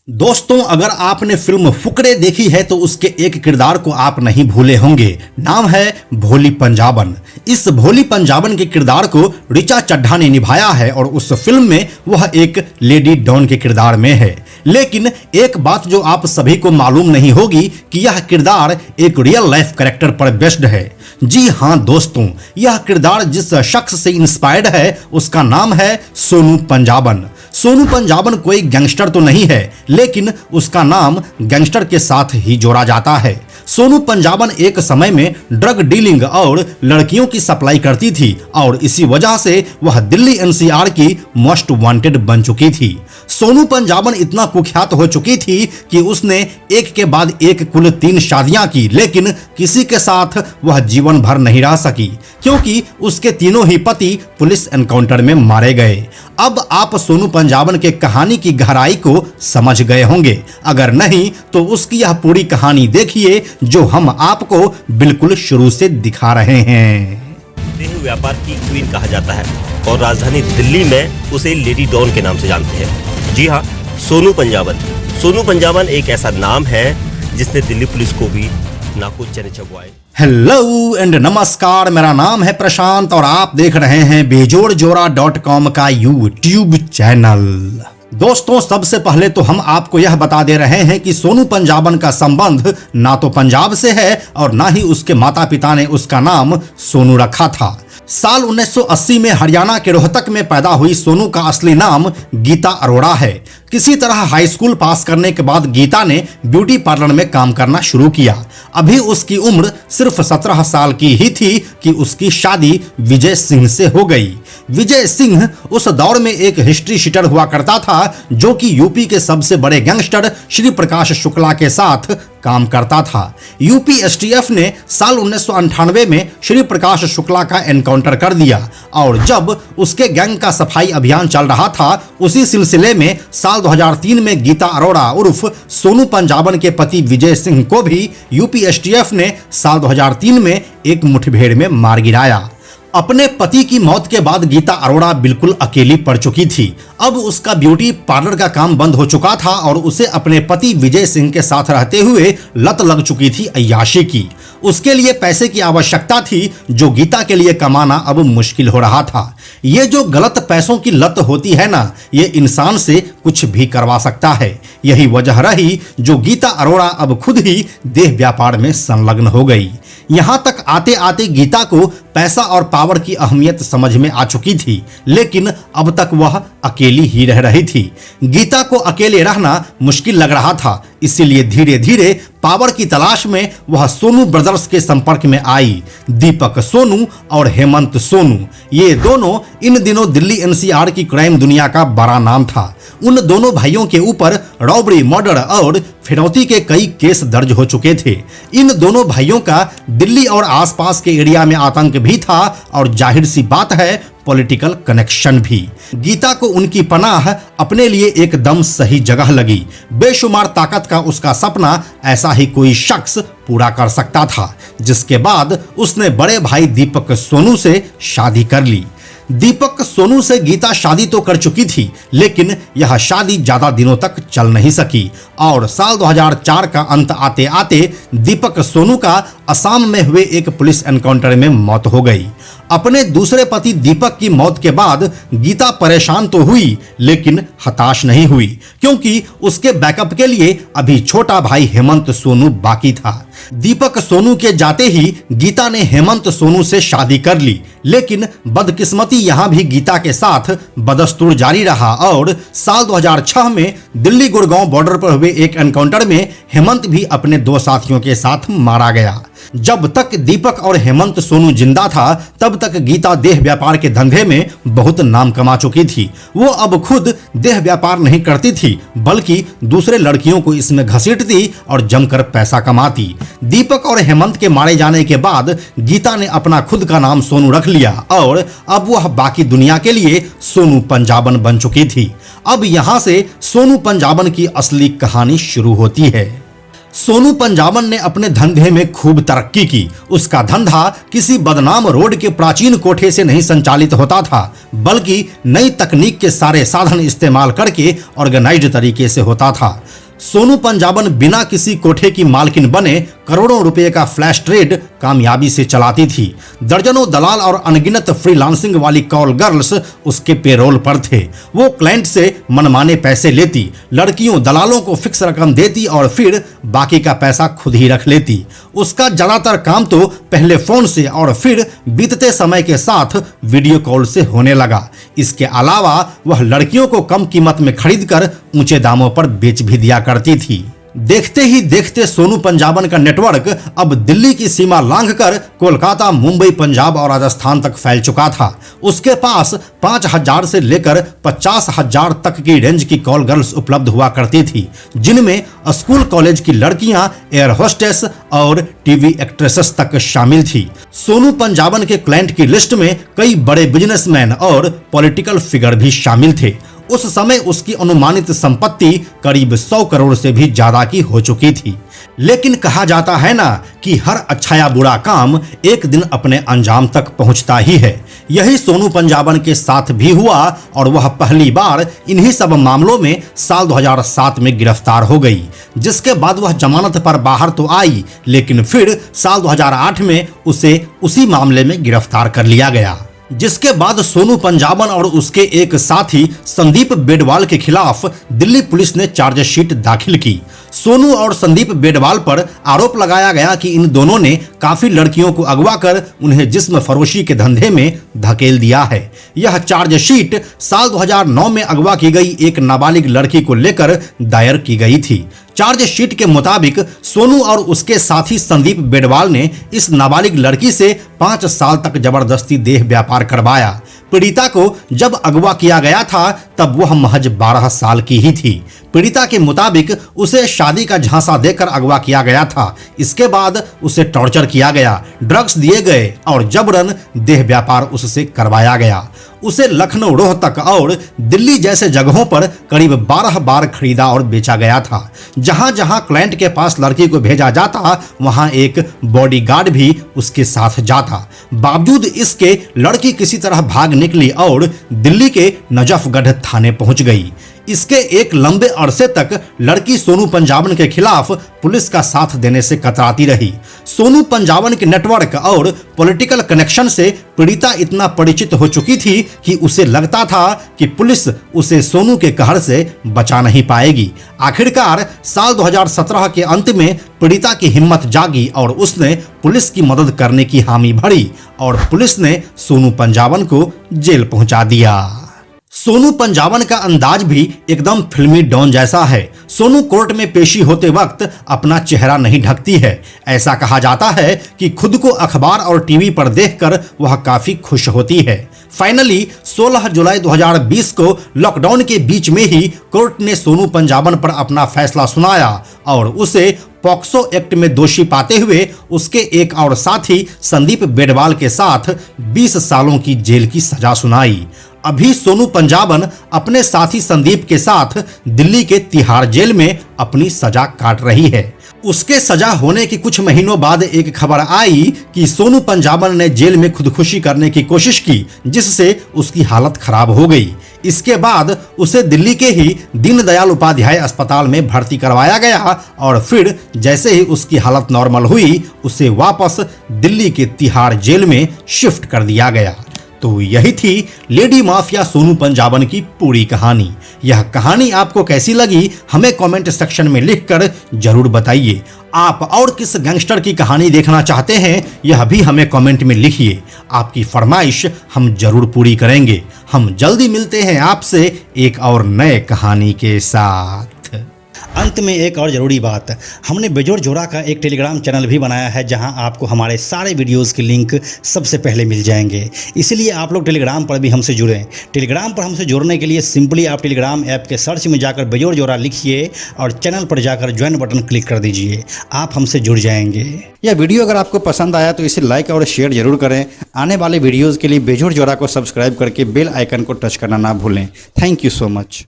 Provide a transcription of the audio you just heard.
दोस्तों, अगर आपने फिल्म फुकरे देखी है तो उसके एक किरदार को आप नहीं भूले होंगे। नाम है भोली पंजाबन। इस भोली पंजाबन के किरदार को ऋचा चड्ढा ने निभाया है और उस फिल्म में वह एक लेडी डॉन के किरदार में है। लेकिन एक बात जो आप सभी को मालूम नहीं होगी कि यह किरदार एक रियल लाइफ कैरेक्टर पर बेस्ड है। जी हाँ दोस्तों, यह किरदार जिस शख्स से इंस्पायर्ड है उसका नाम है सोनू पंजाबन। सोनू पंजाबन कोई गैंगस्टर तो नहीं है, लेकिन उसका नाम गैंगस्टर के साथ ही जोड़ा जाता है। सोनू पंजाबन एक समय में ड्रग डीलिंग और लड़कियों की सप्लाई करती थी और इसी वजह से वह दिल्ली एनसीआर की मोस्ट वांटेड बन चुकी थी। सोनू पंजाबन इतना कुख्यात हो चुकी थी कि उसने एक के बाद एक कुल 3 शादियां की, लेकिन किसी के साथ वह जीवन भर नहीं रह सकी क्योंकि उसके तीनों ही पति पुलिस एनकाउंटर में मारे गए। अब आप सोनू पंजाबन के कहानी की गहराई को समझ गए होंगे। अगर नहीं तो उसकी यह पूरी कहानी देखिए जो हम आपको बिल्कुल शुरू से दिखा रहे हैं। देह व्यापार की क्वीन कहा जाता है और राजधानी दिल्ली में उसे लेडी डॉन के नाम से जानते हैं। जी हाँ, सोनू पंजाबन। सोनू पंजाबन एक ऐसा नाम है जिसने दिल्ली पुलिस को भी नाको चने चबवाए। हेलो एंड नमस्कार, मेरा नाम है प्रशांत और आप देख रहे हैं बेजोड़जोड़ा.com का यूट्यूब चैनल। दोस्तों, सबसे पहले तो हम आपको यह बता दे रहे हैं कि सोनू पंजाबन का संबंध ना तो पंजाब से है और ना ही उसके माता पिता ने उसका नाम सोनू रखा था। साल 1980 में हरियाणा के रोहतक में पैदा हुई सोनू का असली नाम गीता अरोड़ा है। किसी तरह हाई स्कूल पास करने के बाद गीता ने ब्यूटी पार्लर में काम करना शुरू किया। अभी उसकी उम्र सिर्फ 17 साल की ही थी कि उसकी शादी विजय सिंह से हो गई। विजय सिंह उस दौर में एक हिस्ट्री शीटर हुआ करता था जो कि यूपी के सबसे बड़े गैंगस्टर श्री प्रकाश शुक्ला के साथ काम करता था। यूपी एसटीएफ ने साल 1998 में श्री प्रकाश शुक्ला का एनकाउंटर कर दिया और जब उसके गैंग का सफाई अभियान चल रहा था उसी सिलसिले में साल 2003 में गीता अरोड़ा उर्फ सोनू पंजाबन के पति विजय सिंह को भी यूपी एसटीएफ ने साल 2003 में एक मुठभेड़ में मार गिराया। अपने पति की मौत के बाद गीता अरोड़ा बिल्कुल अकेली पड़ चुकी थी। अब उसका ब्यूटी पार्लर का काम बंद हो चुका था और उसे अपने पति विजय सिंह के साथ रहते हुए लत लग चुकी थी अय्याशी की। उसके लिए पैसे की आवश्यकता थी जो गीता के लिए कमाना अब मुश्किल हो रहा था। ये जो गलत पैसों की लत होती है ना, ये इंसान से कुछ भी करवा सकता है। यही वजह रही जो गीता अरोड़ा अब खुद ही देह व्यापार में संलग्न हो गई। यहाँ तक आते आते गीता को पैसा और पावर की अहमियत समझ में आ चुकी थी, लेकिन अब तक वह अकेली ही रह रही थी। गीता को अकेले रहना मुश्किल लग रहा था, इसीलिए धीरे धीरे पावर की तलाश में वह सोनू ब्रदर्स के संपर्क में आई। दीपक सोनू और हेमंत सोनू, ये दोनों इन दिनों दिल्ली एनसीआर की क्राइम दुनिया का बड़ा नाम था। उन दोनों भाइयों के ऊपर रॉबरी, मर्डर और फिरौती के कई केस दर्ज हो चुके थे। इन दोनों भाइयों का दिल्ली और आसपास के एरिया में आतंक भी था और जाहिर सी बात है पॉलिटिकल कनेक्शन भी। गीता को उनकी पनाह अपने लिए एकदम सही जगह लगी। बेशुमार ताकत का उसका सपना ऐसा ही कोई शख्स पूरा कर सकता था, जिसके बाद उसने बड़े भाई दीपक सोनू से शादी कर ली। दीपक सोनू से गीता शादी तो कर चुकी थी, लेकिन यह शादी ज्यादा दिनों तक चल नहीं सकी और साल 2004 का अंत आते आते दीपक सोनू का असम में हुए एक पुलिस एनकाउंटर में मौत हो गई। अपने दूसरे पति दीपक की मौत के बाद गीता परेशान तो हुई, लेकिन हताश नहीं हुई क्योंकि उसके बैकअप के लिए अभी छोटा भाई हेमंत सोनू बाकी था। दीपक सोनू के जाते ही गीता ने हेमंत सोनू से शादी कर ली, लेकिन बदकिस्मती यहाँ भी गीता के साथ बदस्तूर जारी रहा और साल 2006 में दिल्ली गुड़गांव बॉर्डर पर हुए एक एनकाउंटर में हेमंत भी अपने 2 साथियों के साथ मारा गया। जब तक दीपक और हेमंत सोनू जिंदा था तब तक गीता देह व्यापार के धंधे में बहुत नाम कमा चुकी थी। वो अब खुद देह व्यापार नहीं करती थी, बल्कि दूसरे लड़कियों को इसमें घसीटती और जमकर पैसा कमाती। दीपक और हेमंत के मारे जाने के बाद गीता ने अपना खुद का नाम सोनू रख लिया और अब वह बाकी दुनिया के लिए सोनू पंजाबन बन चुकी थी। अब यहाँ से सोनू पंजाबन की असली कहानी शुरू होती है। सोनू पंजाबन ने अपने धंधे में खूब तरक्की की। उसका धंधा किसी बदनाम रोड के प्राचीन कोठे से नहीं संचालित होता था, बल्कि नई तकनीक के सारे साधन इस्तेमाल करके ऑर्गेनाइज्ड तरीके से होता था। सोनू पंजाबन बिना किसी कोठे की मालकिन बने करोड़ों रुपए का फ्लैश ट्रेड कामयाबी से चलाती थी। दर्जनों दलाल और अनगिनत फ्रीलांसिंग वाली कॉल गर्ल्स उसके पेरोल पर थे। वो क्लाइंट से मनमाने पैसे लेती, लड़कियों दलालों को फिक्स रकम देती और फिर बाकी का पैसा खुद ही रख लेती। उसका ज्यादातर काम तो पहले फोन से और फिर बीतते समय के साथ वीडियो कॉल से होने लगा। इसके अलावा वह लड़कियों को कम कीमत में खरीदकर ऊंचे दामों पर बेच भी दिया करती थी। देखते ही देखते सोनू पंजाबन का नेटवर्क अब दिल्ली की सीमा लांघकर कोलकाता, मुंबई, पंजाब और राजस्थान तक फैल चुका था। उसके पास 5,000 से लेकर 50,000 तक की रेंज की कॉल गर्ल्स उपलब्ध हुआ करती थी, जिनमें स्कूल कॉलेज की लड़कियां, एयर होस्टेस और टीवी एक्ट्रेसेस तक शामिल थी। सोनू पंजाबन के क्लाइंट की लिस्ट में कई बड़े बिजनेसमैन और पॉलिटिकल फिगर भी शामिल थे। उस समय उसकी अनुमानित संपत्ति करीब 100 करोड़ से भी ज्यादा की हो चुकी थी। लेकिन कहा जाता है ना कि हर अच्छा या बुरा काम एक दिन अपने अंजाम तक पहुंचता ही है। यही सोनू पंजाबन के साथ भी हुआ और वह पहली बार इन्हीं सब मामलों में साल 2007 में गिरफ्तार हो गई, जिसके बाद वह जमानत पर बाहर तो आई, लेकिन फिर साल 2008 में उसे उसी मामले में गिरफ्तार कर लिया गया। जिसके बाद सोनू पंजाबन और उसके एक साथी संदीप बेडवाल के खिलाफ दिल्ली पुलिस ने चार्जशीट दाखिल की। सोनू और संदीप बेडवाल पर आरोप लगाया गया कि इन दोनों ने काफी लड़कियों को अगवा कर उन्हें जिस्म फरोशी के धंधे में धकेल दिया है। यह चार्जशीट साल 2009 में अगवा की गई एक नाबालिग लड़की को लेकर दायर की गई थी। चार्जशीट के मुताबिक सोनू और उसके साथी संदीप बेडवाल ने इस नाबालिग लड़की से 5 साल तक जबरदस्ती देह व्यापार करवाया। पीड़िता को जब अगवा किया गया था तब वह महज 12 साल की ही थी। पीड़िता के मुताबिक उसे शादी का झांसा देकर अगवा किया गया था। इसके बाद उसे टॉर्चर किया गया, ड्रग्स दिए गए और जबरन देह व्यापार उससे करवाया गया। उसे लखनऊ, रोहतक और दिल्ली जैसे जगहों पर करीब 12 बार खरीदा और बेचा गया था। जहां जहां क्लाइंट के पास लड़की को भेजा जाता वहां एक बॉडीगार्ड भी उसके साथ जाता। बावजूद इसके लड़की किसी तरह भाग निकली और दिल्ली के नजफगढ़ थाने पहुंच गई। इसके एक लंबे अरसे तक लड़की सोनू पंजाबन के खिलाफ पुलिस का साथ देने से कतराती रही। सोनू पंजाबन के नेटवर्क और पॉलिटिकल कनेक्शन से पीड़िता इतना परिचित हो चुकी थी कि उसे लगता था कि पुलिस उसे सोनू के कहर से बचा नहीं पाएगी। आखिरकार साल 2017 के अंत में पीड़िता की हिम्मत जागी और उसने पुलिस की मदद करने की हामी भरी और पुलिस ने सोनू पंजाबन को जेल पहुंचा दिया। सोनू पंजाबन का अंदाज भी एकदम फिल्मी डॉन जैसा है। सोनू कोर्ट में पेशी होते वक्त अपना चेहरा नहीं ढकती है। ऐसा कहा जाता है कि खुद को अखबार और टीवी पर देखकर वह काफी खुश होती है। फाइनली 16 जुलाई 2020 को लॉकडाउन के बीच में ही कोर्ट ने सोनू पंजाबन पर अपना फैसला सुनाया और उसे पॉक्सो एक्ट में दोषी पाते हुए उसके एक और साथी संदीप बेडवाल के साथ 20 सालों की जेल की सजा सुनाई। अभी सोनू पंजाबन अपने साथी संदीप के साथ दिल्ली के तिहाड़ जेल में अपनी सजा काट रही है। उसके सजा होने के कुछ महीनों बाद एक खबर आई कि सोनू पंजाबन ने जेल में खुदकुशी करने की कोशिश की, जिससे उसकी हालत खराब हो गई। इसके बाद उसे दिल्ली के ही दीनदयाल उपाध्याय अस्पताल में भर्ती करवाया गया और फिर जैसे ही उसकी हालत नॉर्मल हुई उसे वापस दिल्ली के तिहाड़ जेल में शिफ्ट कर दिया गया। तो यही थी लेडी माफिया सोनू पंजाबन की पूरी कहानी। यह कहानी आपको कैसी लगी हमें कमेंट सेक्शन में लिखकर जरूर बताइए। आप और किस गैंगस्टर की कहानी देखना चाहते हैं यह भी हमें कमेंट में लिखिए। आपकी फरमाइश हम जरूर पूरी करेंगे। हम जल्दी मिलते हैं आपसे एक और नए कहानी के साथ। अंत में एक और ज़रूरी बात, हमने बेजोड़ जोड़ा का एक टेलीग्राम चैनल भी बनाया है जहां आपको हमारे सारे वीडियोस के लिंक सबसे पहले मिल जाएंगे। इसलिए आप लोग टेलीग्राम पर भी हमसे जुड़ें। टेलीग्राम पर हमसे जुड़ने के लिए सिंपली आप टेलीग्राम ऐप के सर्च में जाकर बेजोड़ जोड़ा लिखिए और चैनल पर जाकर ज्वाइन बटन क्लिक कर दीजिए। आप हमसे जुड़ जाएंगे। यह वीडियो अगर आपको पसंद आया तो इसे लाइक और शेयर जरूर करें। आने वाले वीडियोज़ के लिए बेजोड़ जोड़ा को सब्सक्राइब करके बेल आइकन को टच करना ना भूलें। Thank you so much.